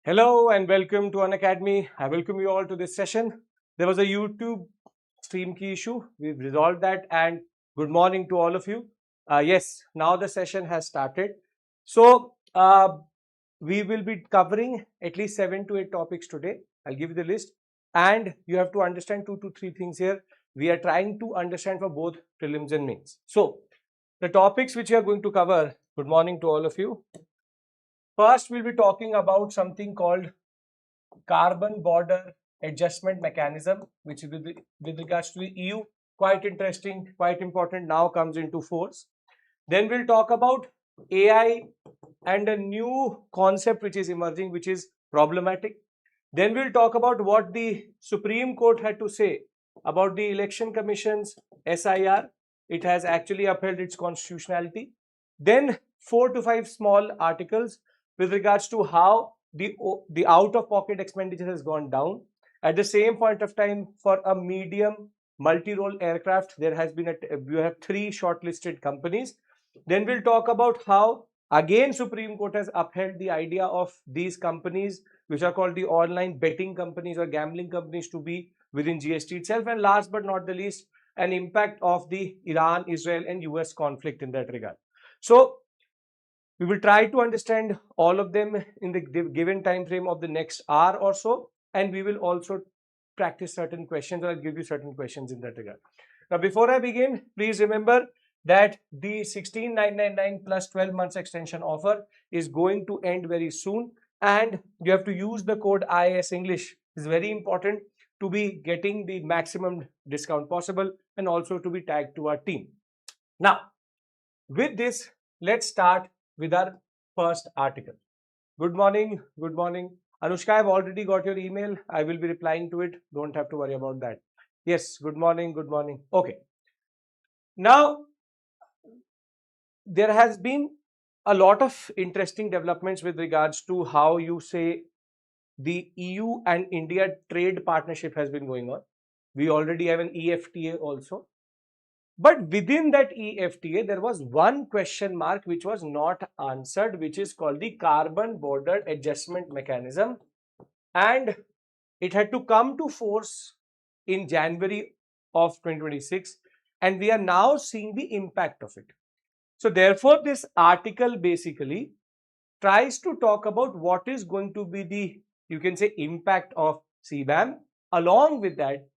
Hello and welcome to Unacademy. I welcome you all to this session. There was a YouTube stream key issue. We've resolved that and good morning to all of you. Yes, now the session has started. So, we will be covering at least 7 to 8 topics today. I'll give you the list and you have to understand 2 to 3 things here. We are trying to understand for both prelims and mains. So, the topics which we are going to cover, good morning to all of you. First, we'll be talking about something called carbon border adjustment mechanism, which is with regards to the EU. Quite interesting, quite important, now comes into force. Then we'll talk about AI and a new concept which is emerging, which is problematic. Then we'll talk about what the Supreme Court had to say about the Election Commission's SIR. It has actually upheld its constitutionality. Then 4 to 5 small articles with regards to how the out-of-pocket expenditure has gone down. At the same point of time, for a medium multi-role aircraft, there has been you have 3 shortlisted companies. Then we'll talk about how again Supreme Court has upheld the idea of these companies which are called the online betting companies or gambling companies to be within GST itself. And last but not the least, an impact of the Iran, Israel and US conflict in that regard. So we will try to understand all of them in the given time frame of the next hour or so, and we will also practice certain questions, or I'll give you certain questions in that regard. Now, before I begin, please remember that the 16,999 plus 12 months extension offer is going to end very soon, and you have to use the code IAS English. It's very important to be getting the maximum discount possible and also to be tagged to our team. Now, with this, let's start with our first article. Good morning. Good morning. Anushka, I've already got your email. I will be replying to it. Don't have to worry about that. Yes, good morning. Good morning. Okay. Now, there has been a lot of interesting developments with regards to how you say the EU and India trade partnership has been going on. We already have an EFTA also. But within that EFTA, there was one question mark which was not answered, which is called the carbon border adjustment mechanism. And it had to come to force in January of 2026. And we are now seeing the impact of it. So therefore, this article basically tries to talk about what is going to be the, you can say, impact of CBAM. Along with that,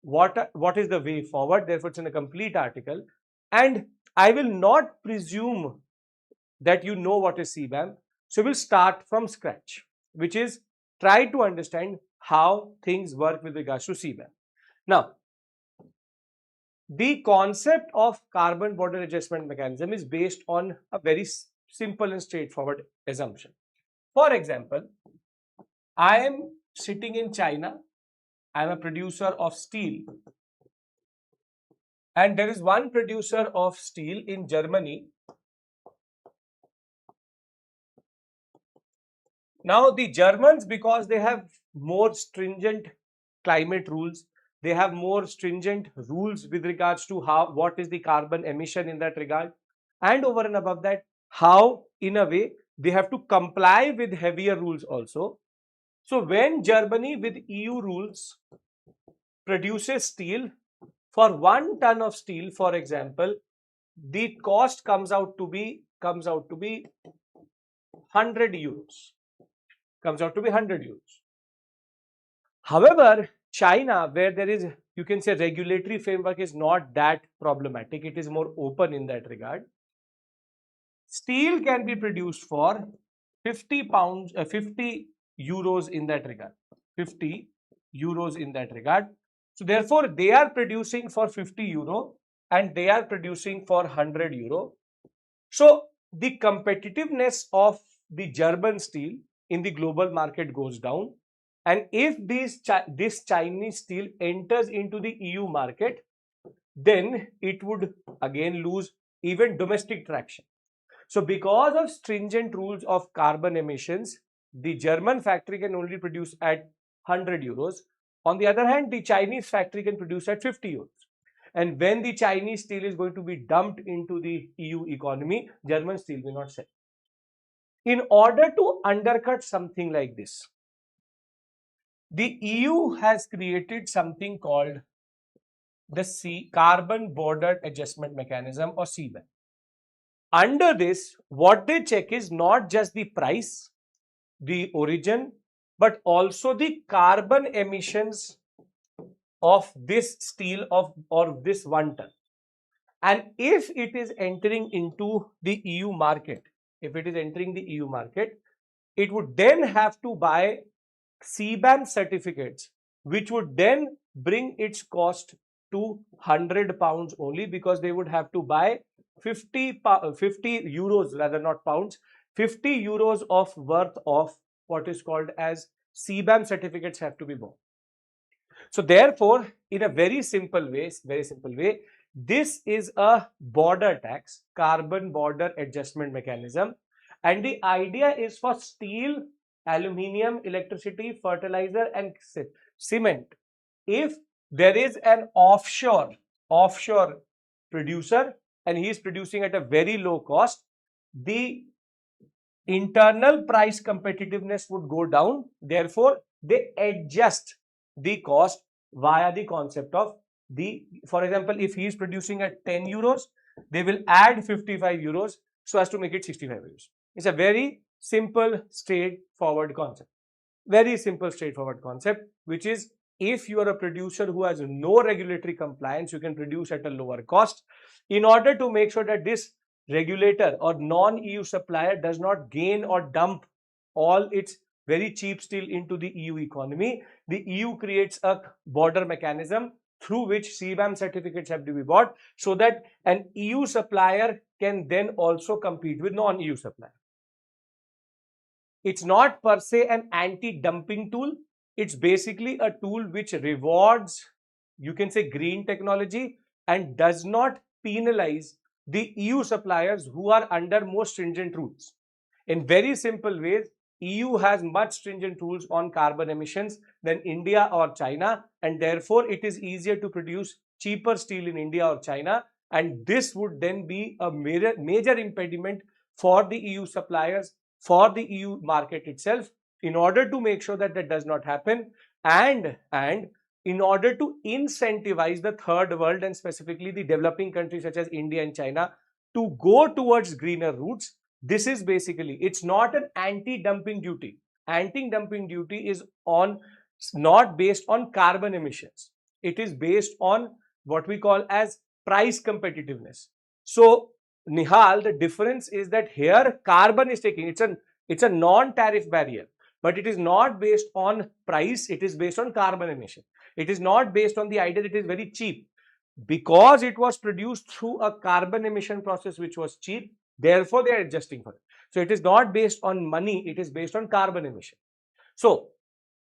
what is the way forward. Therefore, it's in a complete article, and I will not presume that you know what is CBAM. So we'll start from scratch, which is try to understand how things work with regards to CBAM. Now, the concept of carbon border adjustment mechanism is based on a very simple and straightforward assumption. For example, I am sitting in China. I am a producer of steel, and there is one producer of steel in Germany. Now the Germans, because they have more stringent climate rules, they have more stringent rules with regards to what is the carbon emission in that regard, and over and above that, how in a way they have to comply with heavier rules also. So when Germany with EU rules produces steel, for 1 ton of steel, for example, the cost comes out to be 100 euros. Comes out to be 100 euros. However, China, where there is, you can say, regulatory framework is not that problematic. It is more open in that regard. Steel can be produced for 50 euros in that regard. 50 euros in that regard. So therefore, they are producing for 50 euro and they are producing for 100 euro. So the competitiveness of the German steel in the global market goes down. And if this Chinese steel enters into the EU market, then it would again lose even domestic traction. So because of stringent rules of carbon emissions, the German factory can only produce at 100 euros. On the other hand, the Chinese factory can produce at 50 euros. And when the Chinese steel is going to be dumped into the EU economy, German steel will not sell. In order to undercut something like this, the EU has created something called the Carbon Border Adjustment Mechanism, or CBAM. Under this, what they check is not just the price, the origin, but also the carbon emissions of this steel or this 1 ton. And if it is entering into the EU market, it would then have to buy CBAM certificates, which would then bring its cost to £100 only, because they would have to buy 50 euros, rather not pounds, 50 euros of worth of what is called as CBAM certificates have to be bought. So therefore, in a very simple way, this is a border tax, carbon border adjustment mechanism. And the idea is for steel, aluminium, electricity, fertilizer, and cement. If there is an offshore producer and he is producing at a very low cost, the internal price competitiveness would go down. Therefore, they adjust the cost via the concept of for example, if he is producing at 10 euros, they will add 55 euros so as to make it 65 euros. It's a very simple, straightforward concept. Which is, if you are a producer who has no regulatory compliance, you can produce at a lower cost. In order to make sure that this regulator or non-EU supplier does not gain or dump all its very cheap steel into the EU economy, the EU creates a border mechanism through which CBAM certificates have to be bought, so that an EU supplier can then also compete with non-EU supplier. It's not per se an anti-dumping tool. It's basically a tool which rewards, you can say, green technology and does not penalize the EU suppliers who are under more stringent rules. In very simple ways, EU has much stringent rules on carbon emissions than India or China, and therefore it is easier to produce cheaper steel in India or China, and this would then be a major impediment for the EU suppliers, for the EU market itself. In order to make sure that that does not happen, and in order to incentivize the third world and specifically the developing countries such as India and China to go towards greener routes, this is basically, it's not an anti-dumping duty. Anti-dumping duty is not based on carbon emissions. It is based on what we call as price competitiveness. So Nihal, the difference is that here carbon is taking, it's a non-tariff barrier, but it is not based on price, it is based on carbon emission. It is not based on the idea that it is very cheap. Because it was produced through a carbon emission process which was cheap, therefore they are adjusting for it. So it is not based on money, it is based on carbon emission. So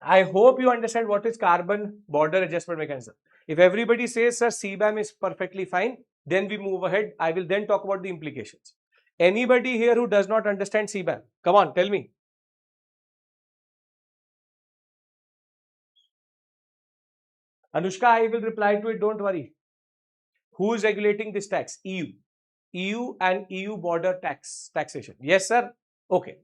I hope you understand what is carbon border adjustment mechanism. If everybody says, sir, CBAM is perfectly fine, then we move ahead. I will then talk about the implications. Anybody here who does not understand CBAM? Come on, tell me. Anushka, I will reply to it, don't worry. Who is regulating this tax? EU. EU and EU border taxation. Yes, sir. Okay.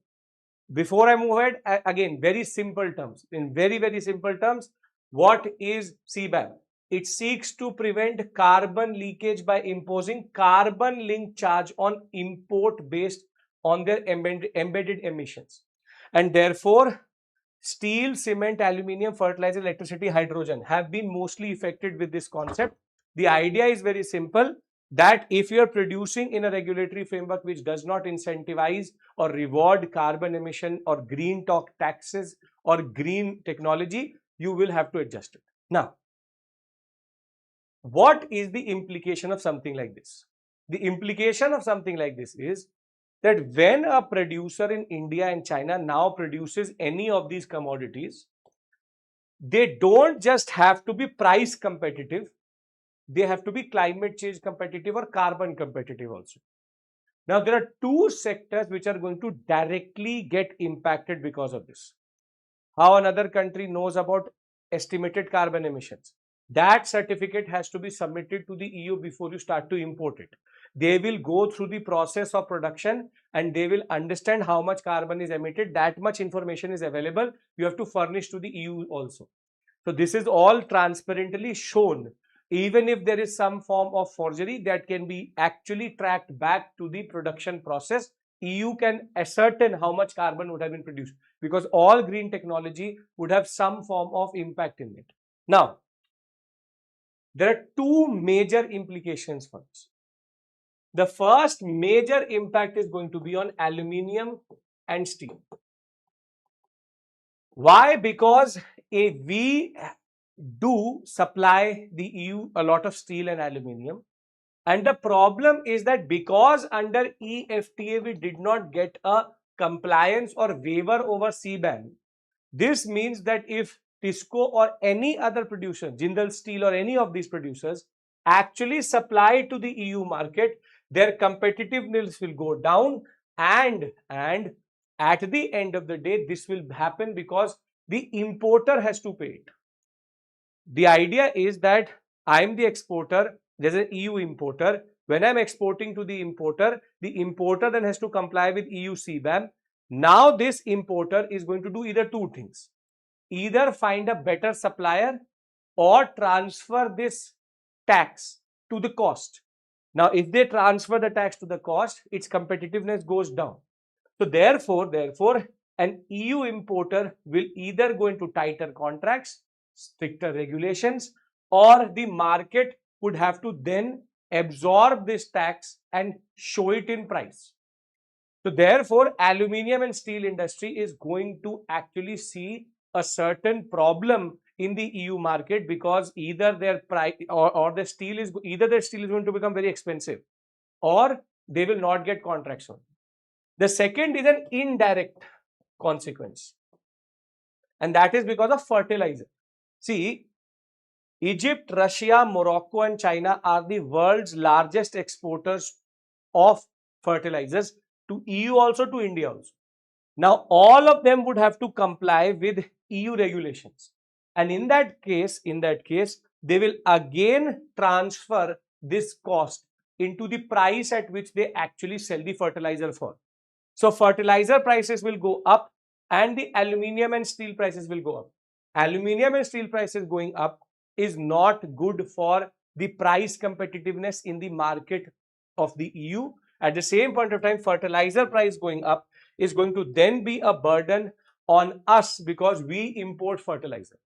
Before I move ahead, again, very simple terms. In very, very simple terms, what is CBAM? It seeks to prevent carbon leakage by imposing carbon linked charge on import based on their embedded emissions. And therefore, steel, cement, aluminium, fertilizer, electricity, hydrogen have been mostly affected with this concept. The idea is very simple, that if you are producing in a regulatory framework which does not incentivize or reward carbon emission or green taxes or green technology, you will have to adjust it. Now, what is the implication of something like this? The implication of something like this is that when a producer in India and China now produces any of these commodities, they don't just have to be price competitive, they have to be climate change competitive or carbon competitive also. Now, there are two sectors which are going to directly get impacted because of this. How another country knows about estimated carbon emissions? That certificate has to be submitted to the EU before you start to import it. they will go through the process of production and they will understand how much carbon is emitted. That much information is available. You have to furnish to the EU also. So this is all transparently shown. Even if there is some form of forgery, that can be actually tracked back to the production process. EU can ascertain how much carbon would have been produced, because all green technology would have some form of impact in it. Now, there are two major implications for this. The first major impact is going to be on aluminium and steel. Why? Because we do supply the EU a lot of steel and aluminium. And the problem is that because under EFTA we did not get a compliance or waiver over CBAM, this means that if TISCO or any other producer, Jindal Steel or any of these producers, actually supply to the EU market, their competitiveness will go down, and at the end of the day, this will happen because the importer has to pay it. The idea is that I'm the exporter, there's an EU importer. When I'm exporting to the importer then has to comply with EU CBAM. Now this importer is going to do either two things. Either find a better supplier or transfer this tax to the cost. Now, if they transfer the tax to the cost, its competitiveness goes down. So therefore, an EU importer will either go into tighter contracts, stricter regulations, or the market would have to then absorb this tax and show it in price. So therefore, aluminium and steel industry is going to actually see a certain problem in the EU market, because either their price or the steel is going to become very expensive, or they will not get contracts on. The second is an indirect consequence, and that is because of fertilizer. See, Egypt, Russia, Morocco and China are the world's largest exporters of fertilizers to EU, also to India also. Now, all of them would have to comply with EU regulations. And in that case, they will again transfer this cost into the price at which they actually sell the fertilizer for. So fertilizer prices will go up and the aluminium and steel prices will go up. Aluminium and steel prices going up is not good for the price competitiveness in the market of the EU. At the same point of time, fertilizer price going up is going to then be a burden on us because we import fertilizer.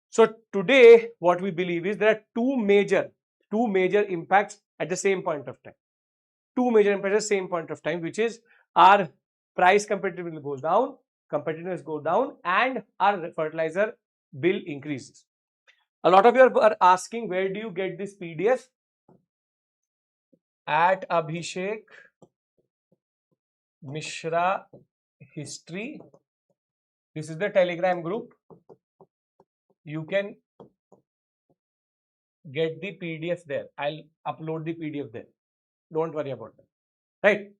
So today, what we believe is there are two major impacts at the same point of time. Two major impacts at the same point of time, which is our price competitiveness goes down, and our fertilizer bill increases. A lot of you are asking, where do you get this PDF? At Abhishek Mishra History. This is the Telegram group. You can get the PDF there. I'll upload the PDF there. Don't worry about that. Right?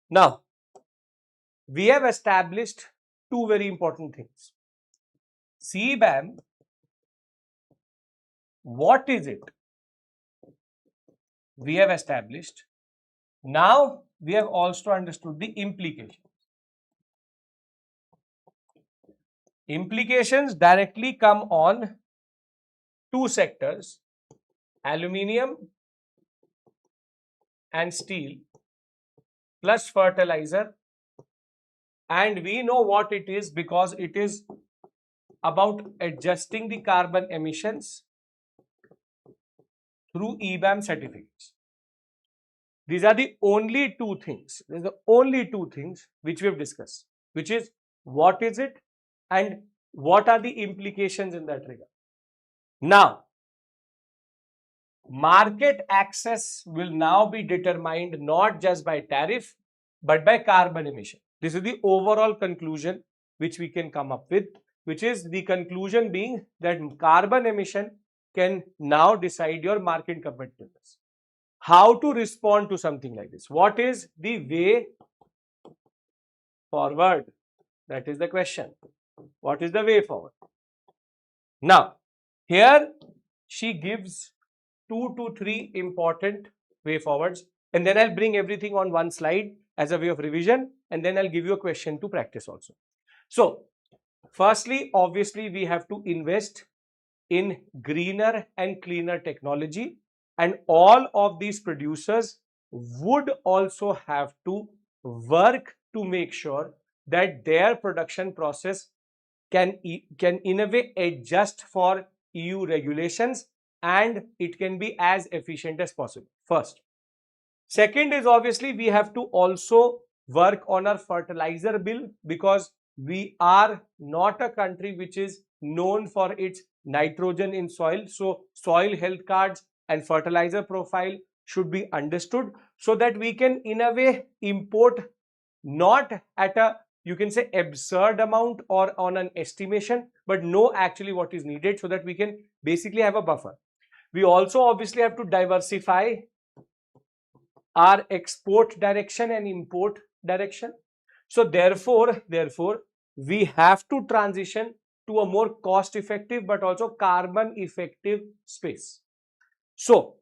Now, we have established two very important things. CBAM, what is it? We have established. Now, we have also understood the implications. Implications directly come on two sectors, aluminium and steel, plus fertilizer. And we know what it is because it is about adjusting the carbon emissions through EBAM certificates. These are the only two things. These are the only two things which we have discussed, which is what is it and what are the implications in that regard. Now, market access will now be determined not just by tariff, but by carbon emission. This is the overall conclusion which we can come up with, which is the conclusion being that carbon emission can now decide your market competitiveness. How to respond to something like this? What is the way forward? That is the question. What is the way forward? Now, here she gives 2 to 3 important way forwards, and then I'll bring everything on one slide as a way of revision, and then I'll give you a question to practice also. So firstly, obviously we have to invest in greener and cleaner technology, and all of these producers would also have to work to make sure that their production process can in a way adjust for EU regulations, and it can be as efficient as possible. First. Second is obviously we have to also work on our fertilizer bill, because we are not a country which is known for its nitrogen in soil. So soil health cards and fertilizer profile should be understood, so that we can in a way import not at a, you can say, absurd amount or on an estimation, but know actually what is needed, so that we can basically have a buffer. We also obviously have to diversify our export direction and import direction. So therefore we have to transition to a more cost effective but also carbon effective space. So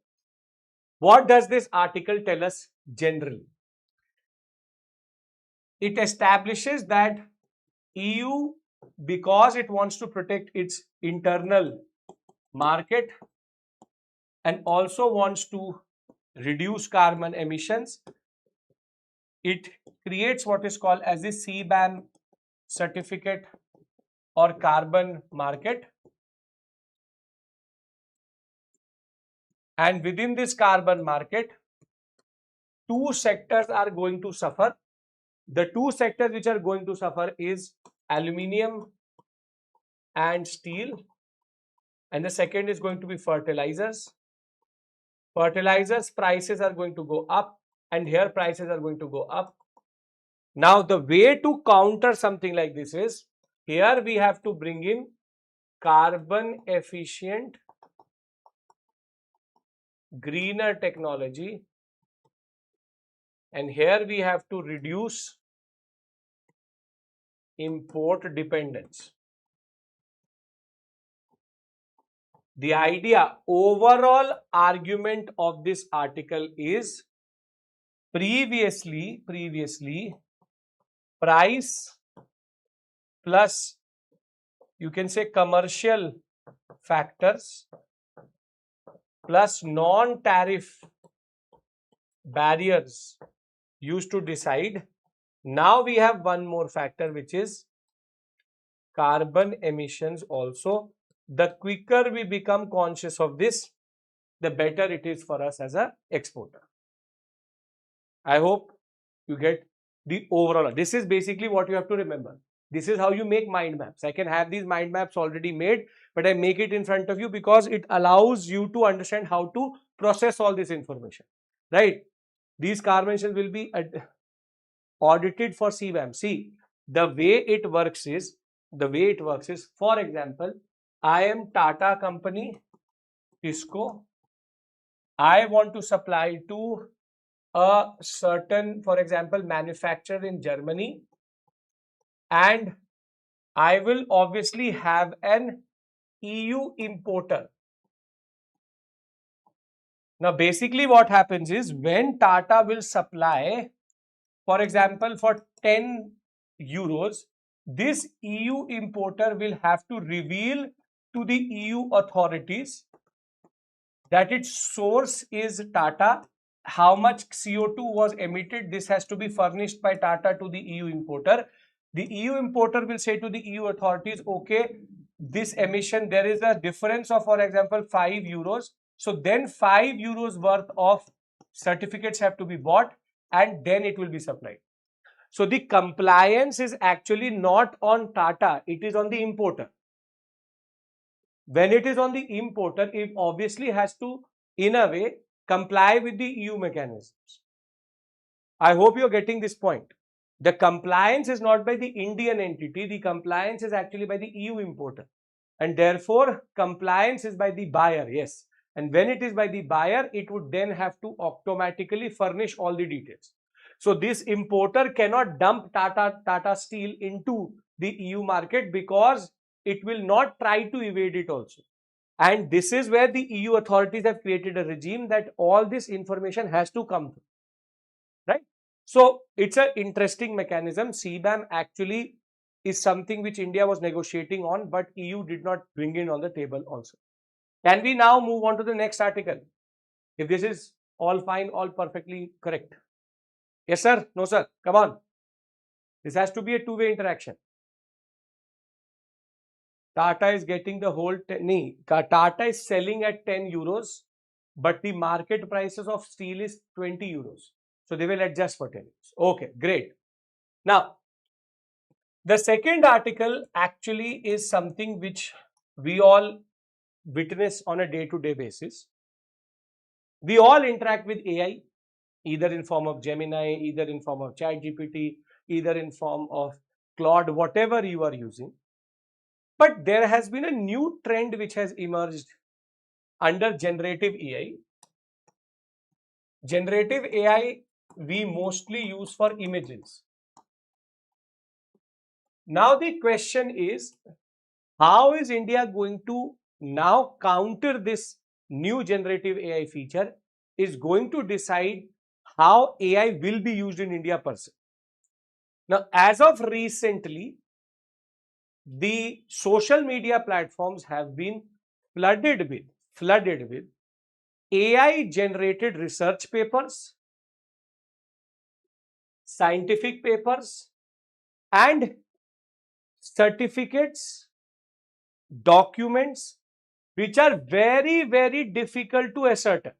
what does this article tell us generally? It establishes that EU, because it wants to protect its internal market and also wants to reduce carbon emissions, it creates what is called as the CBAM certificate or carbon market. And within this carbon market, two sectors are going to suffer. The two sectors which are going to suffer is aluminium and steel, and the second is going to be fertilizers. Fertilizers prices are going to go up, and here prices are going to go up. Now the way to counter something like this is, here we have to bring in carbon efficient greener technology, and here we have to reduce import dependence. The idea, overall argument of this article is previously price plus, you can say, commercial factors plus non-tariff barriers used to decide. Now we have one more factor, which is carbon emissions also. The quicker we become conscious of this, the better it is for us as an exporter. I hope you get the overall. This is basically what you have to remember. This is how you make mind maps. I can have these mind maps already made, but I make it in front of you because it allows you to understand how to process all this information, right? These carbon emissions will be audited for CBAM. See, the way it works is, for example, I am Tata company, Tisco. I want to supply to a certain, for example, manufacturer in Germany, and I will obviously have an EU importer. Now, basically what happens is, when Tata will supply, for example, for 10 euros, this EU importer will have to reveal to the EU authorities that its source is Tata, how much CO2 was emitted. This has to be furnished by Tata to the EU importer. The EU importer will say to the EU authorities, okay, this emission, there is a difference of, for example, 5 euros. So then 5 euros worth of certificates have to be bought, and then it will be supplied. So the compliance is actually not on Tata, it is on the importer. When it is on the importer, it obviously has to, in a way, comply with the EU mechanisms. I hope you're getting this point. The compliance is not by the Indian entity, the compliance is actually by the EU importer. And therefore, compliance is by the buyer, yes. And when it is by the buyer, it would then have to automatically furnish all the details. So this importer cannot dump Tata Steel into the EU market, because it will not try to evade it also. And this is where the EU authorities have created a regime that all this information has to come through, right? So it's an interesting mechanism. CBAM actually is something which India was negotiating on, but EU did not bring it on the table also. Can we now move on to the next article? If this is all fine, all perfectly correct. Yes, sir. No, sir. Come on. This has to be a two-way interaction. Tata is getting the whole, Tata is selling at 10 euros, but the market prices of steel is 20 euros. So they will adjust for 10 euros. Okay, great. Now, the second article actually is something which we all witness on a day-to-day basis. We all interact with AI, either in form of Gemini, either in form of ChatGPT, either in form of Claude, whatever you are using. But there has been a new trend which has emerged under generative AI. Generative AI we mostly use for images. Now the question is, how is India going to now counter this new generative AI feature? Is going to decide how AI will be used in India per se. Now, as of recently, the social media platforms have been flooded with AI generated research papers, scientific papers, and certificates, documents which are very, very difficult to ascertain.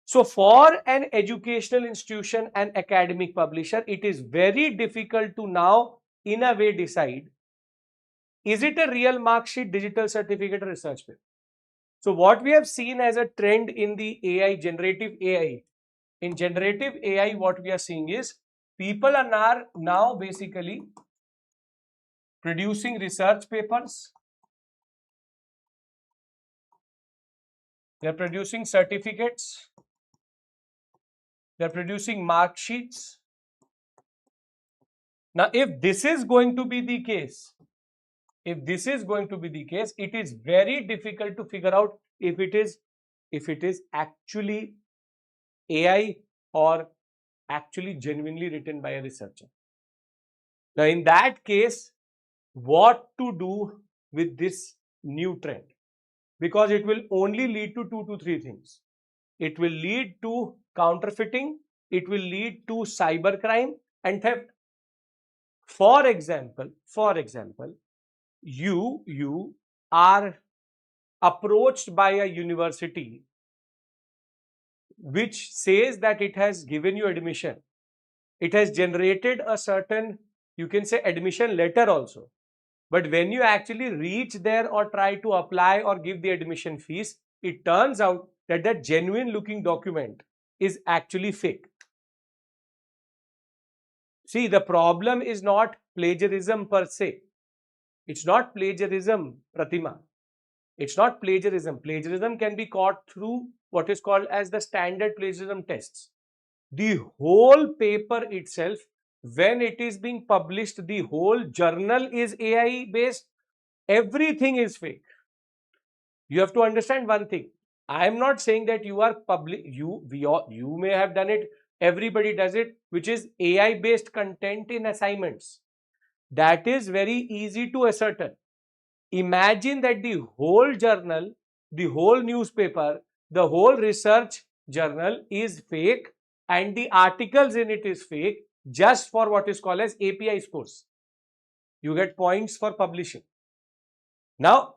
So for an educational institution and academic publisher, it is very difficult to now in a way decide, is it a real mark sheet, digital certificate, or research paper? So what we have seen as a trend in the AI, generative AI, in generative AI, what we are seeing is people are now basically producing research papers, they are producing certificates, they are producing mark sheets. Now, if this is going to be the case, it is very difficult to figure out if it is actually AI or actually genuinely written by a researcher. Now, in that case, what to do with this new trend? Because it will only lead to 2 to 3 things. It will lead to counterfeiting, it will lead to cybercrime and theft. For example, you are approached by a university which says that it has given you admission. It has generated a certain, you can say, admission letter also. But when you actually reach there or try to apply or give the admission fees, it turns out that that genuine looking document is actually fake. See, the problem is not plagiarism per se. It's not plagiarism, Pratima. It's not plagiarism. Plagiarism can be caught through what is called as the standard plagiarism tests. The whole paper itself, when it is being published, the whole journal is AI based. Everything is fake. You have to understand one thing. I am not saying that you are you may have done it. Everybody does it, which is AI based content in assignments. That is very easy to ascertain. Imagine that the whole journal, the whole newspaper, the whole research journal is fake and the articles in it is fake just for what is called as API scores. You get points for publishing. Now,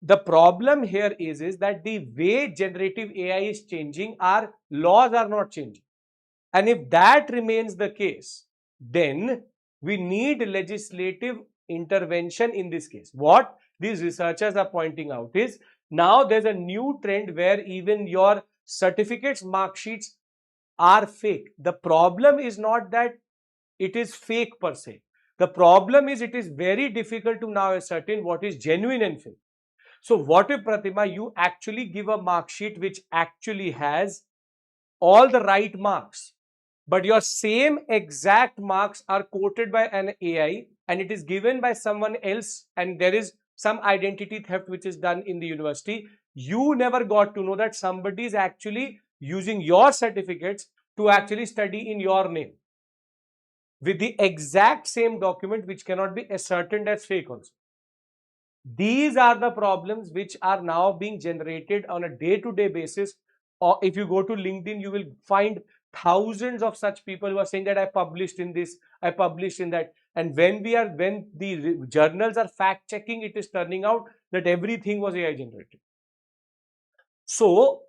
the problem here is that the way generative AI is changing, our laws are not changing. And if that remains the case, then we need legislative intervention in this case. What these researchers are pointing out is, now there's a new trend where even your certificates, mark sheets are fake. The problem is not that it is fake per se. The problem is it is very difficult to now ascertain what is genuine and fake. So what if, Pratima, you actually give a mark sheet which actually has all the right marks, but your same exact marks are quoted by an AI and it is given by someone else and there is some identity theft which is done in the university, you never got to know that somebody is actually using your certificates to actually study in your name with the exact same document which cannot be ascertained as fake also. These are the problems which are now being generated on a day-to-day basis. Or if you go to LinkedIn, you will find thousands of such people who are saying that I published in this, I published in that. And when the journals are fact checking, it is turning out that everything was AI generated. So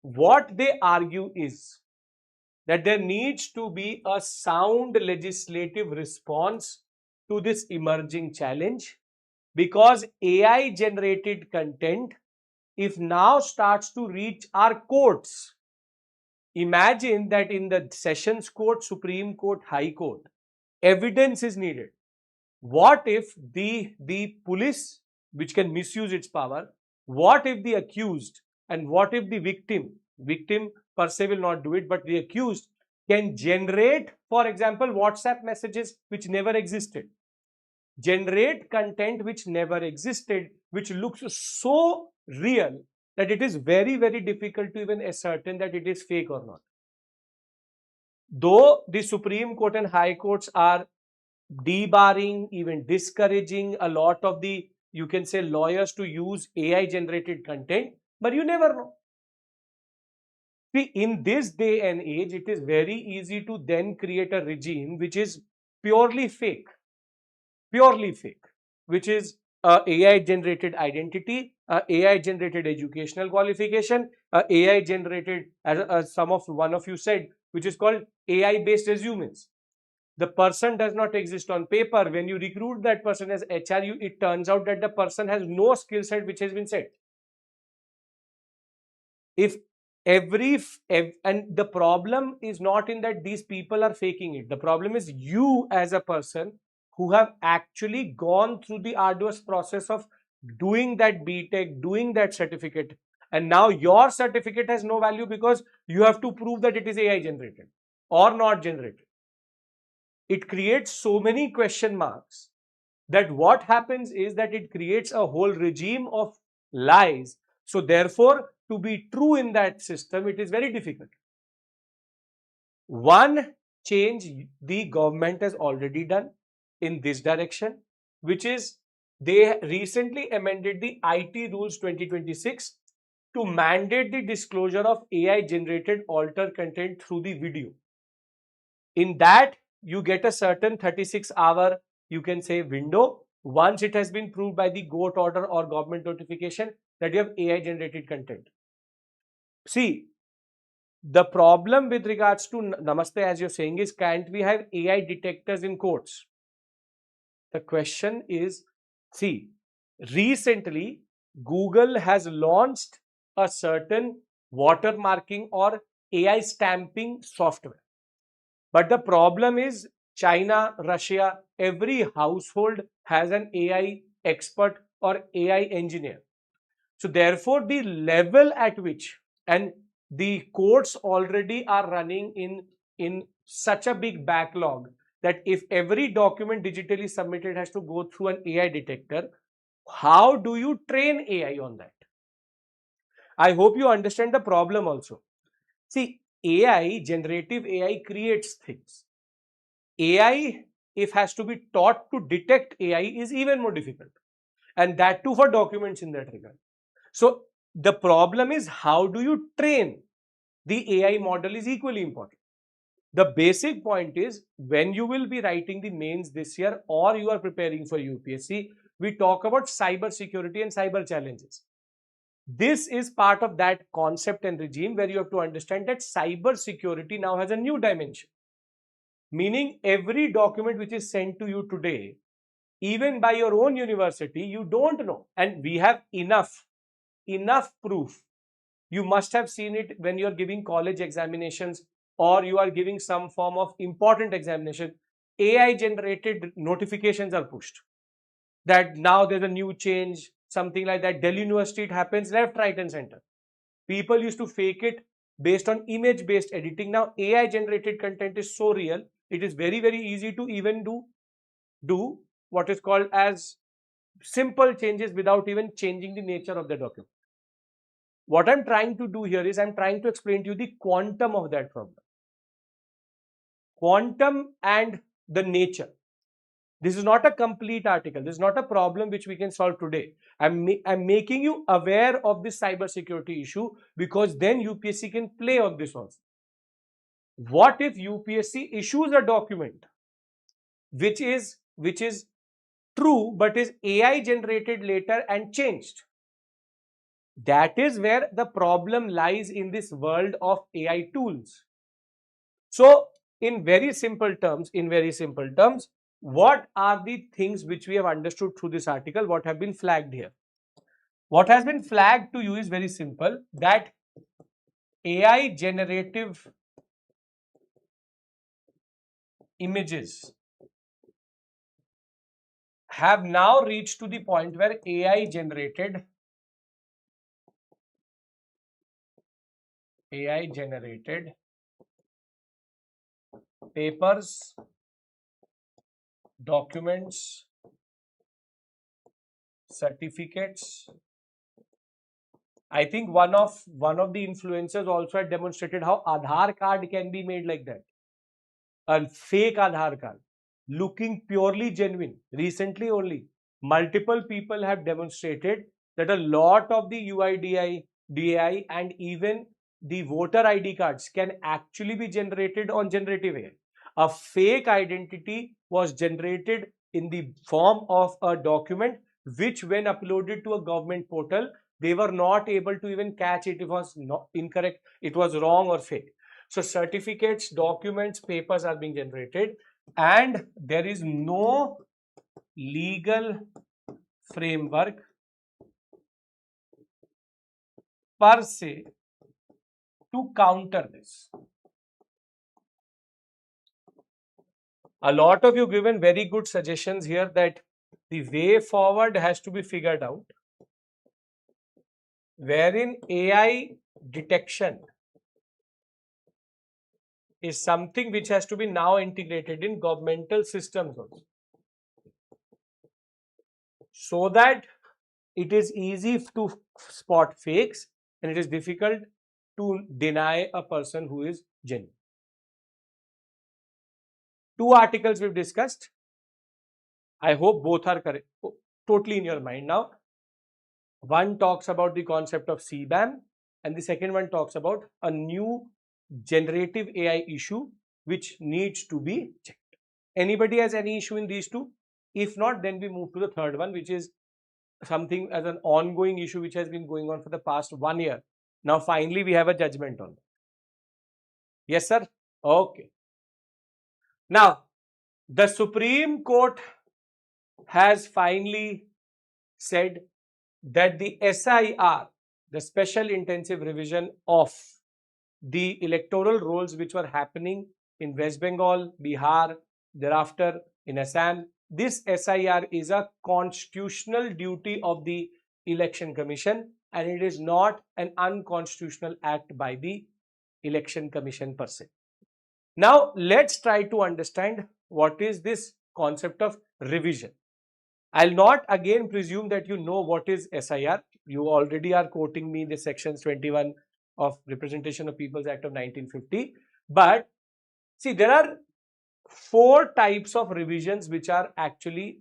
what they argue is that there needs to be a sound legislative response to this emerging challenge, because AI generated content, if now starts to reach our courts, imagine that in the Sessions Court, Supreme Court, High Court, evidence is needed. What if the police, which can misuse its power, what if the accused, and what if the victim per se will not do it, but the accused can generate, for example, WhatsApp messages which never existed, generate content which never existed, which looks so real that it is very, very difficult to even ascertain that it is fake or not. Though the Supreme Court and High Courts are debarring, even discouraging a lot of the, you can say, lawyers to use AI generated content, but you never know. See, in this day and age, it is very easy to then create a regime which is purely fake, which is AI generated identity, AI generated educational qualification, AI generated, as one of you said, which is called AI based resumes. The person does not exist on paper. When you recruit that person as HRU, it turns out that the person has no skill set which has been set. If and the problem is not in that these people are faking it. The problem is you as a person who have actually gone through the arduous process of doing that BTech, doing that certificate, and now your certificate has no value because you have to prove that it is AI generated or not generated. It creates so many question marks that what happens is that it creates a whole regime of lies. So therefore, to be true in that system, it is very difficult. One change the government has already done in this direction, which is they recently amended the IT rules 2026 to mandate the disclosure of AI generated altered content through the video. In that, you get a certain 36-hour, you can say, window once it has been proved by the govt order or government notification that you have AI generated content. See, the problem with regards to Namaste, as you're saying, is can't we have AI detectors in courts? The question is, see, recently Google has launched a certain watermarking or AI stamping software. But the problem is China, Russia, every household has an AI expert or AI engineer. So therefore, the level at which, and the courts already are running in such a big backlog that if every document digitally submitted has to go through an AI detector, how do you train AI on that? I hope you understand the problem also. See, AI, generative AI creates things. AI, if has to be taught to detect AI, is even more difficult. And that too for documents in that regard. So the problem is, how do you train? The AI model is equally important. The basic point is, when you will be writing the mains this year or you are preparing for UPSC, we talk about cyber security and cyber challenges. This is part of that concept and regime where you have to understand that cyber security now has a new dimension. Meaning every document which is sent to you today, even by your own university, you don't know. And we have enough proof. You must have seen it when you're giving college examinations or you are giving some form of important examination. AI generated notifications are pushed that now there's a new change, something like that. Delhi University, it happens left, right and center. People used to fake it based on image based editing. Now AI generated content is so real, it is very, very easy to even do what is called as simple changes without even changing the nature of the document. What I'm trying to do here is I'm trying to explain to you the quantum of that problem. Quantum and the nature. This is not a complete article. This is not a problem which we can solve today. I'm making you aware of this cybersecurity issue because then UPSC can play on this also. What if UPSC issues a document which is true but is AI generated later and changed? That is where the problem lies in this world of AI tools. So, in very simple terms, what are the things which we have understood through this article? What have been flagged here? What has been flagged to you is very simple, that AI generative images have now reached to the point where AI generated papers, documents, certificates. I think one of the influencers also had demonstrated how Aadhaar card can be made like that. A fake Aadhaar card, looking purely genuine. Recently only, multiple people have demonstrated that a lot of the UIDI, DAI and even the voter ID cards can actually be generated on generative AI. A fake identity was generated in the form of a document which, when uploaded to a government portal, they were not able to even catch it. It was not incorrect, it was wrong or fake. So certificates, documents, papers are being generated, and there is no legal framework per se to counter this. A lot of you given very good suggestions here that the way forward has to be figured out, wherein AI detection is something which has to be now integrated in governmental systems also, so that it is easy to spot fakes and it is difficult to deny a person who is genuine. Two articles we've discussed. I hope both are correct, totally in your mind now. One talks about the concept of CBAM and the second one talks about a new generative AI issue which needs to be checked. Anybody has any issue in these two? If not, then we move to the third one, which is something as an ongoing issue which has been going on for the past 1 year. Now finally we have a judgment on it. Yes, sir? Okay. Now, the Supreme Court has finally said that the SIR, the special intensive revision of the electoral rolls which were happening in West Bengal, Bihar, thereafter in Assam, this SIR is a constitutional duty of the Election Commission and it is not an unconstitutional act by the Election Commission per se. Now, let's try to understand what is this concept of revision. I'll not again presume that you know what is SIR. You already are quoting me the sections 21 of Representation of People's Act of 1950. But see, there are 4 types of revisions which are actually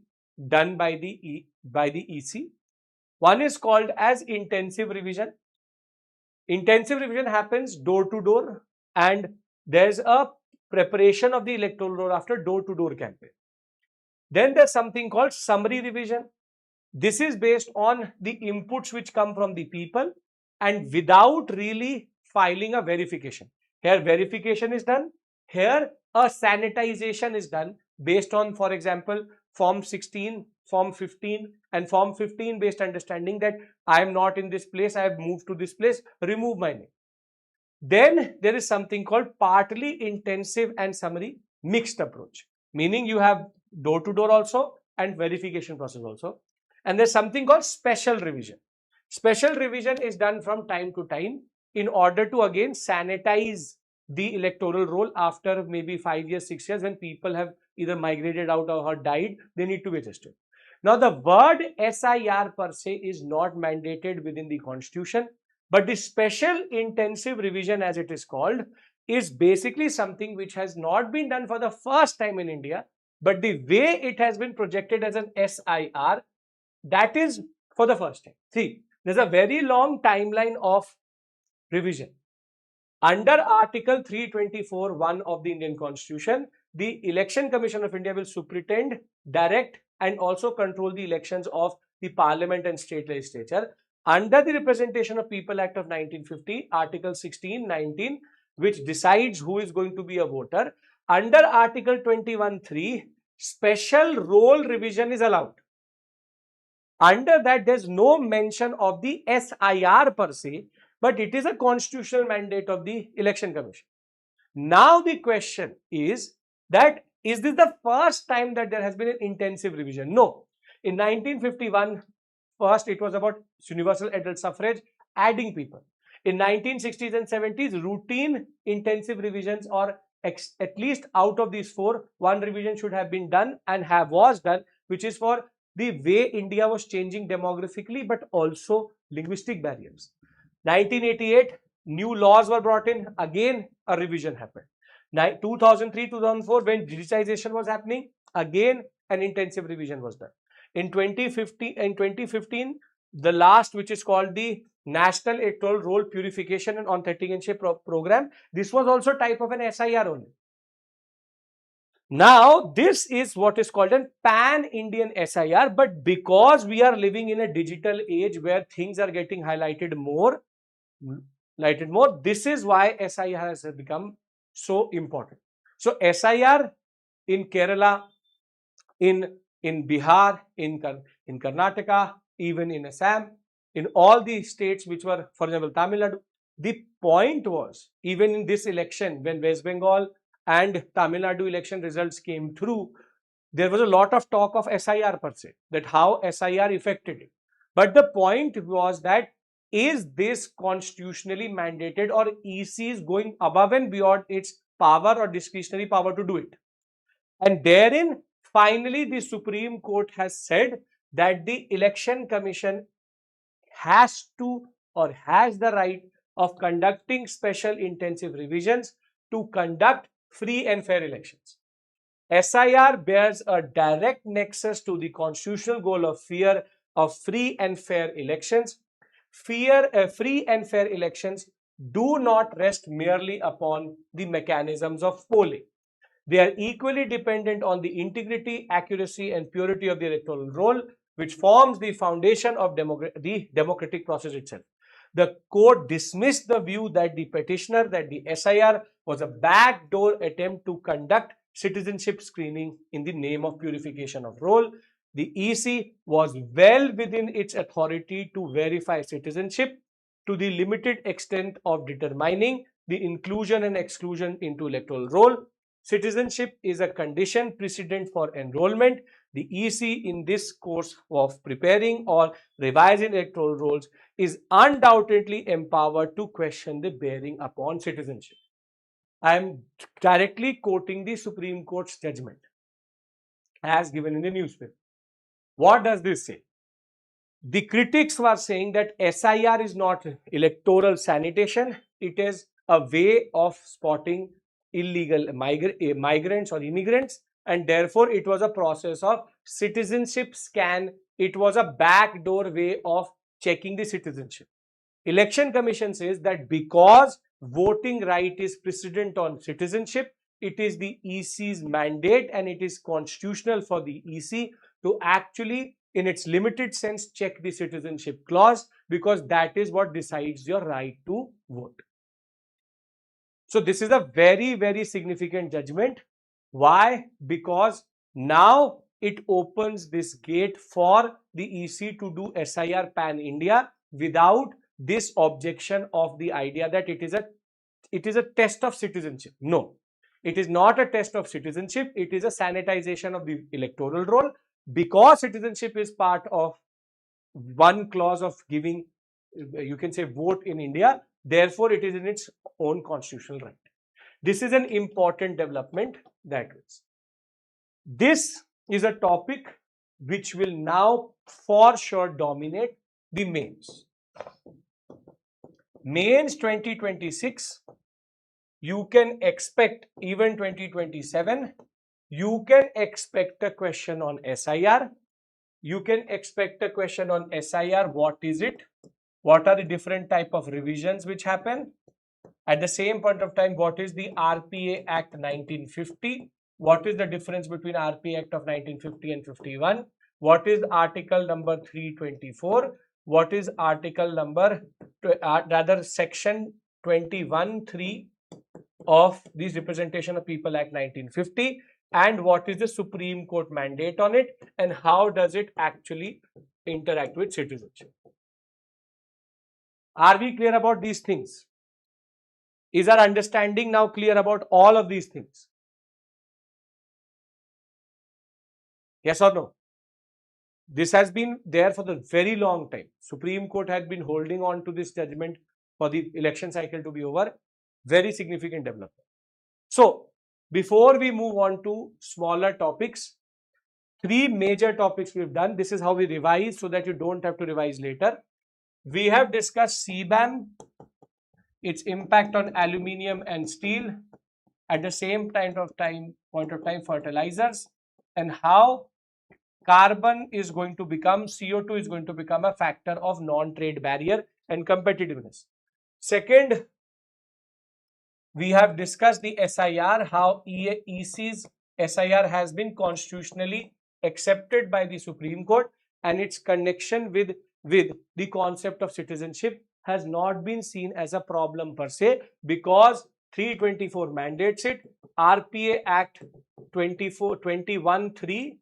done by the EC. One is called as intensive revision. Intensive revision happens door to door, and there's a preparation of the electoral roll after door to door campaign. Then there's something called summary revision. This is based on the inputs which come from the people and without really filing a verification. Here verification is done. Here a sanitization is done based on, for example, Form 16, Form 15 and Form 15 based understanding that I am not in this place, I have moved to this place, remove my name. Then there is something called partly intensive and summary mixed approach, meaning you have door to door also and verification process also. And there's something called special revision. Special revision is done from time to time in order to again sanitize the electoral roll after maybe 5 years, 6 years, when people have either migrated out or died, they need to be adjusted. Now, the word SIR per se is not mandated within the constitution, but the special intensive revision, as it is called, is basically something which has not been done for the first time in India, but the way it has been projected as an SIR, that is for the first time. See, there's a very long timeline of revision. Under Article 324(1) of the Indian Constitution, the Election Commission of India will superintend, direct, and also control the elections of the Parliament and state legislature. Under the Representation of People Act of 1950, Article 16, 19, which decides who is going to be a voter. Under Article 21(3), special roll revision is allowed. Under that, there's no mention of the SIR per se, but it is a constitutional mandate of the Election Commission. Now the question is that, is this the first time that there has been an intensive revision? No. In 1951, first it was about universal adult suffrage, adding people. In 1960s and 70s, routine intensive revisions, or at least out of these four, one revision should have been done and was done, which is for the way India was changing demographically, but also linguistic barriers. 1988, new laws were brought in, again a revision happened. 2003-2004, when digitization was happening, again an intensive revision was done. In 2015, the last, which is called the National Electoral Roll Purification and Authentication Program, this was also type of an SIR only. Now, this is what is called a pan-Indian SIR, but because we are living in a digital age where things are getting highlighted more, this is why SIR has become so important. So, SIR in Kerala, in Bihar, in Karnataka, even in Assam, in all the states which were, for example, Tamil Nadu, the point was, even in this election, when West Bengal and Tamil Nadu election results came through, there was a lot of talk of SIR per se, that how SIR affected it. But the point was that, is this constitutionally mandated, or EC is going above and beyond its power or discretionary power to do it? And therein, finally, the Supreme Court has said that the Election Commission has to, or has the right of conducting special intensive revisions to conduct free and fair elections. SIR bears a direct nexus to the constitutional goal of free and fair elections. Free and fair elections do not rest merely upon the mechanisms of polling. They are equally dependent on the integrity, accuracy, and purity of the electoral roll, which forms the foundation of the democratic process itself. The court dismissed the view that the petitioner, that the SIR was a backdoor attempt to conduct citizenship screening in the name of purification of roll. The EC was well within its authority to verify citizenship to the limited extent of determining the inclusion and exclusion into electoral roll. Citizenship is a condition precedent for enrollment. The EC in this course of preparing or revising electoral rolls is undoubtedly empowered to question the bearing upon citizenship. I am directly quoting the Supreme Court's judgment as given in the newspaper. What does this say? The critics were saying that SIR is not electoral sanitation. It is a way of spotting illegal migrants or immigrants, and therefore it was a process of citizenship scan. It was a backdoor way of checking the citizenship. Election Commission says that because voting right is precedent on citizenship, it is the EC's mandate and it is constitutional for the EC to actually, in its limited sense, check the citizenship clause, because that is what decides your right to vote. So this is a very, very significant judgment. Why? Because now it opens this gate for the EC to do SIR pan-India without this objection of the idea that it is a test of citizenship. No, it is not a test of citizenship. It is a sanitization of the electoral roll, because citizenship is part of one clause of giving, you can say, vote in India. Therefore, it is in its own constitutional right. This is an important development. That is, this is a topic which will now for sure dominate the mains. Mains 2026, you can expect, even 2027, you can expect a question on SIR. You can expect a question on SIR. What is it? What are the different type of revisions which happen? At the same point of time, what is the RPA Act 1950? What is the difference between RPA Act of 1950 and 51? What is article number 324? What is article number, rather section 21(3) of the Representation of People Act 1950? And what is the Supreme Court mandate on it? And how does it actually interact with citizenship? Are we clear about these things? Is our understanding now clear about all of these things? Yes or no? This has been there for the very long time. Supreme Court had been holding on to this judgment for the election cycle to be over. Very significant development. So, before we move on to smaller topics, 3 major topics we've done. This is how we revise so that you don't have to revise later. We have discussed CBAM, its impact on aluminium and steel, at the same point of time fertilizers, and how carbon is going to become, CO2 is going to become a factor of non-trade barrier and competitiveness. Second, we have discussed the SIR, how EC's SIR has been constitutionally accepted by the Supreme Court, and its connection with the concept of citizenship has not been seen as a problem per se, because 324 mandates it. RPA Act 21(3)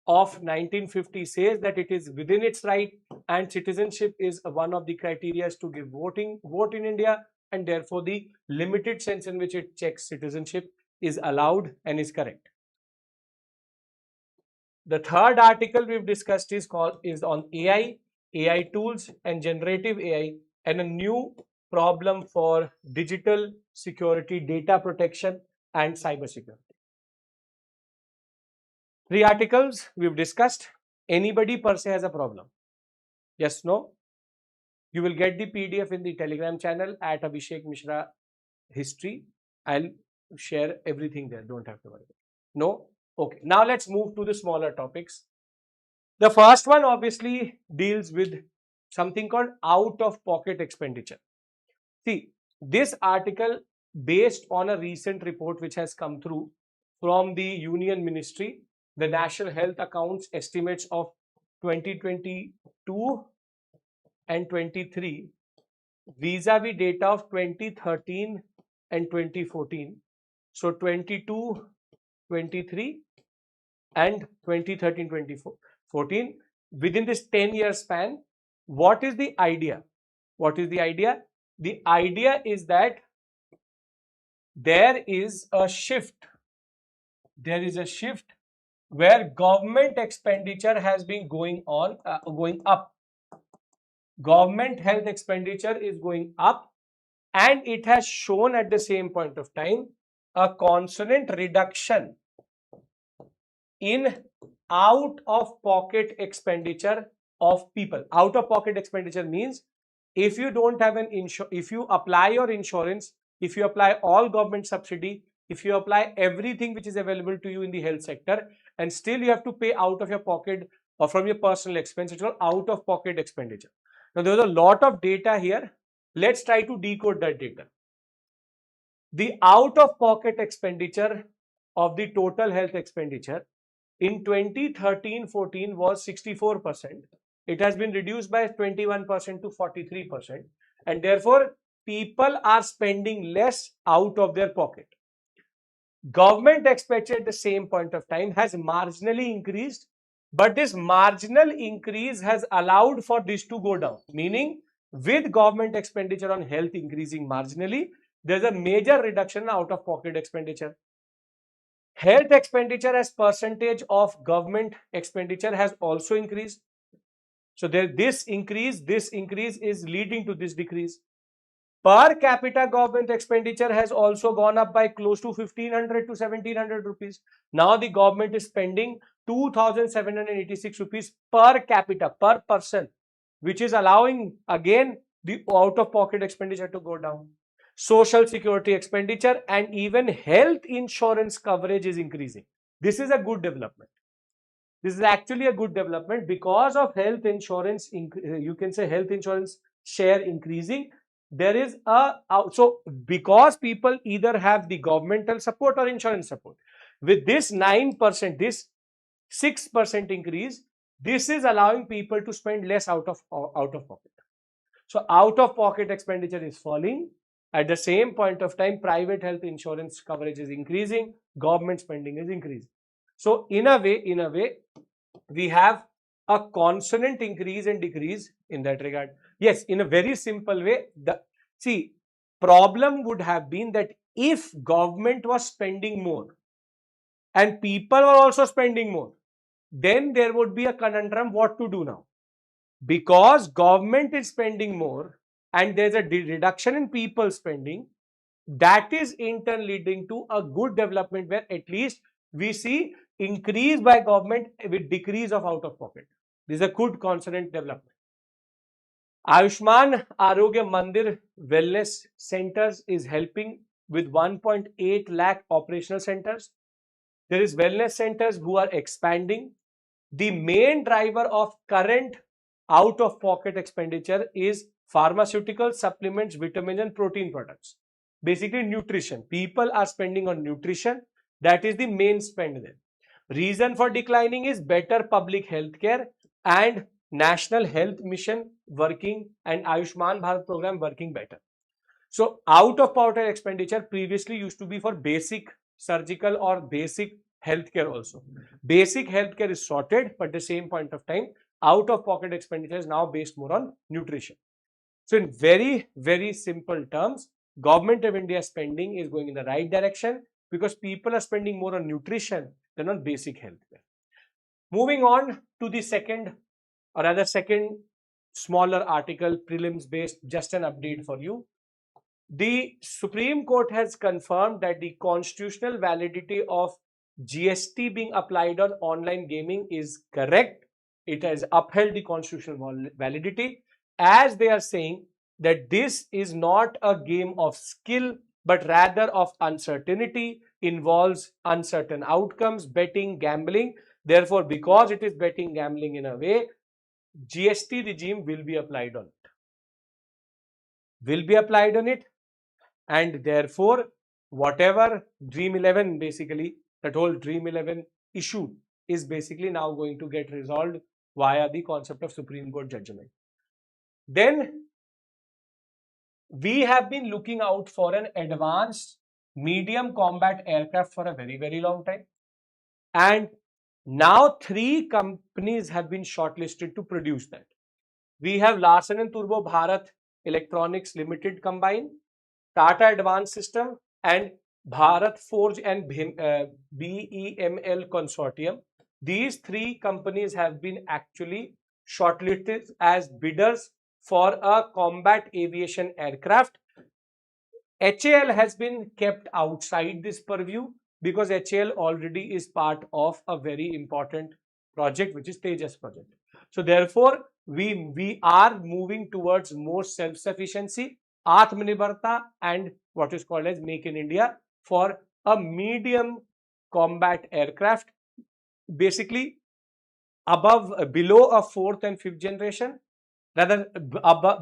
of 1950 says that it is within its right, and citizenship is one of the criteria to give vote in India, and therefore the limited sense in which it checks citizenship is allowed and is correct. The third article we've discussed is on AI tools and generative AI, and a new problem for digital security, data protection and cyber security. 3 articles we've discussed. Anybody per se has a problem? Yes, no? You will get the PDF in the Telegram channel at Abhishek Mishra History. I'll share everything there. Don't have to worry. No? Okay. Now let's move to the smaller topics. The first one obviously deals with something called out-of-pocket expenditure. See, this article based on a recent report which has come through from the Union Ministry, the National Health Accounts estimates of 2022 and 23 vis-a-vis data of 2013 and 2014. So 22, 23 and 2013, 2014, within this 10-year span. What is the idea? What is the idea? The idea is that there is a shift. There is a shift where government expenditure has been going up. Government health expenditure is going up, and it has shown at the same point of time a consonant reduction in out-of-pocket expenditure of people. Out-of-pocket expenditure means if you don't have if you apply your insurance, if you apply all government subsidy, if you apply everything which is available to you in the health sector, and still you have to pay out of your pocket or from your personal expense, it's called out-of-pocket expenditure. Now, there's a lot of data here. Let's try to decode that data. The out-of-pocket expenditure of the total health expenditure in 2013-14 was 64%. It has been reduced by 21% to 43%, and therefore people are spending less out of their pocket. Government expenditure at the same point of time has marginally increased, but this marginal increase has allowed for this to go down, meaning with government expenditure on health increasing marginally, there's a major reduction in out-of-pocket expenditure. Health expenditure as percentage of government expenditure has also increased. So this increase is leading to this decrease. Per capita government expenditure has also gone up by close to 1500 to 1700 rupees. Now the government is spending 2786 rupees per capita, per person, which is allowing again the out of pocket expenditure to go down. Social security expenditure and even health insurance coverage is increasing. This is a good development. This is actually a good development because of health insurance, you can say health insurance share increasing. There is a, so because people either have the governmental support or insurance support, with this 9%, this 6% increase, this is allowing people to spend less out of pocket. So out of pocket expenditure is falling. At the same point of time, private health insurance coverage is increasing, government spending is increasing. So in a way, we have a consonant increase and decrease in that regard. Yes, in a very simple way, see, problem would have been that if government was spending more and people were also spending more, then there would be a conundrum what to do now. Because government is spending more and there's a reduction in people spending, that is in turn leading to a good development where at least we see increase by government with decrease of out of pocket. This is a good consonant development. Ayushman Arogya Mandir Wellness Centers is helping with 1.8 lakh operational centers. There is wellness centers who are expanding. The main driver of current out of pocket expenditure is pharmaceutical supplements, vitamins and protein products. Basically nutrition. People are spending on nutrition. That is the main spend there. Reason for declining is better public health care and National Health Mission working and Ayushman Bharat program working better. So out of pocket expenditure previously used to be for basic surgical or basic healthcare also. Basic healthcare is sorted, but at the same point of time, out of pocket expenditure is now based more on nutrition. So in very, very simple terms, Government of India spending is going in the right direction because people are spending more on nutrition than on basic healthcare. Moving on to the second smaller article, prelims based, just an update for you. The Supreme Court has confirmed that the constitutional validity of GST being applied on online gaming is correct. It has upheld the constitutional validity, as they are saying that this is not a game of skill but rather of uncertainty, involves uncertain outcomes, betting, gambling. Therefore, because it is betting, gambling in a way, GST regime will be applied on it. And therefore, whatever Dream 11, basically, that whole Dream 11 issue is basically now going to get resolved via the concept of Supreme Court judgment. Then, we have been looking out for an advanced medium combat aircraft for a very, very long time. And now 3 companies have been shortlisted to produce that. We have Larsen & Toubro Bharat Electronics Limited combined, Tata Advanced System and Bharat Forge and BEML Consortium. These 3 companies have been actually shortlisted as bidders for a combat aviation aircraft. HAL has been kept outside this purview because HAL already is part of a very important project, which is Tejas project. So therefore, we are moving towards more self-sufficiency, Atmanirbharta, and what is called as Make in India for a medium combat aircraft, basically below a 4th and 5th generation, rather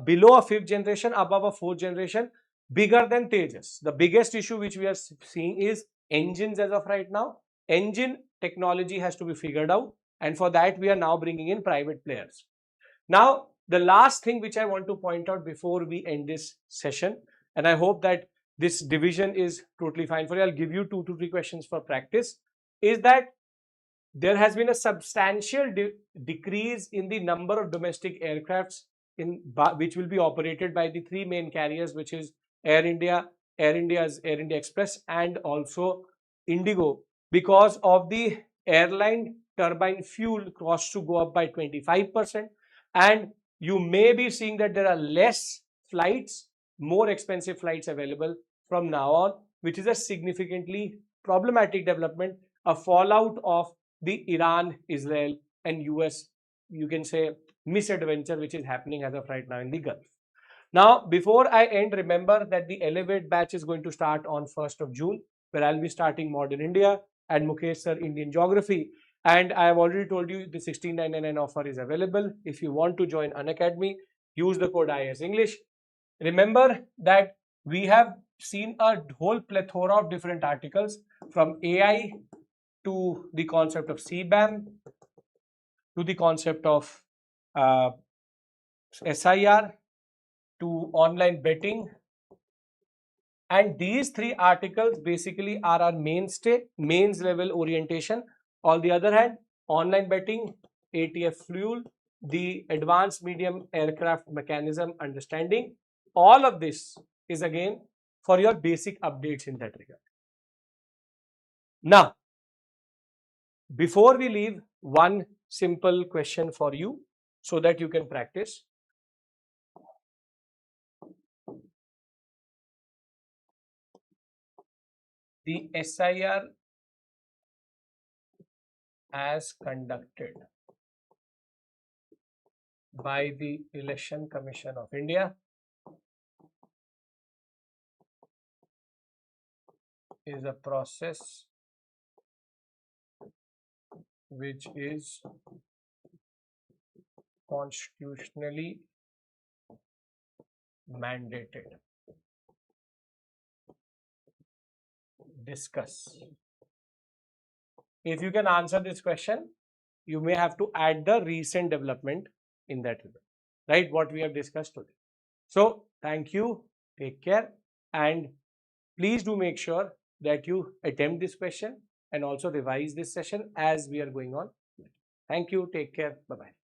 below a 5th generation, above a 4th generation, bigger than Tejas. The biggest issue which we are seeing is engines as of right now. Engine technology has to be figured out, and for that we are now bringing in private players. Now, the last thing which I want to point out before we end this session, and I hope that this division is totally fine for you, I'll give you 2 to 3 questions for practice, is that there has been a substantial decrease in the number of domestic aircrafts which will be operated by the 3 main carriers, which is Air India, Air India's Air India Express and also IndiGo, because of the airline turbine fuel costs to go up by 25%, and you may be seeing that there are less flights more expensive flights available from now on, which is a significantly problematic development, a fallout of the Iran, Israel, and US, you can say, misadventure which is happening as of right now in the Gulf. Now, before I end, remember that the Elevate batch is going to start on 1st of June, where I'll be starting Modern India and Mukesh sir Indian Geography. And I have already told you the 1699 offer is available. If you want to join Unacademy, use the code IS English. Remember that we have seen a whole plethora of different articles, from AI to the concept of CBAM to the concept of SIR to online betting, and these three articles basically are our mainstay, mains level orientation. On the other hand, online betting, ATF fuel, the advanced medium aircraft mechanism understanding, all of this is again for your basic updates in that regard. Now, before we leave, one simple question for you so that you can practice. The SIR as conducted by the Election Commission of India is a process which is constitutionally mandated. Discuss. If you can answer this question, you may have to add the recent development in that, right? What we have discussed today. So, thank you, take care, and please do make sure that you attempt this question and also revise this session as we are going on. Thank you, take care, bye-bye.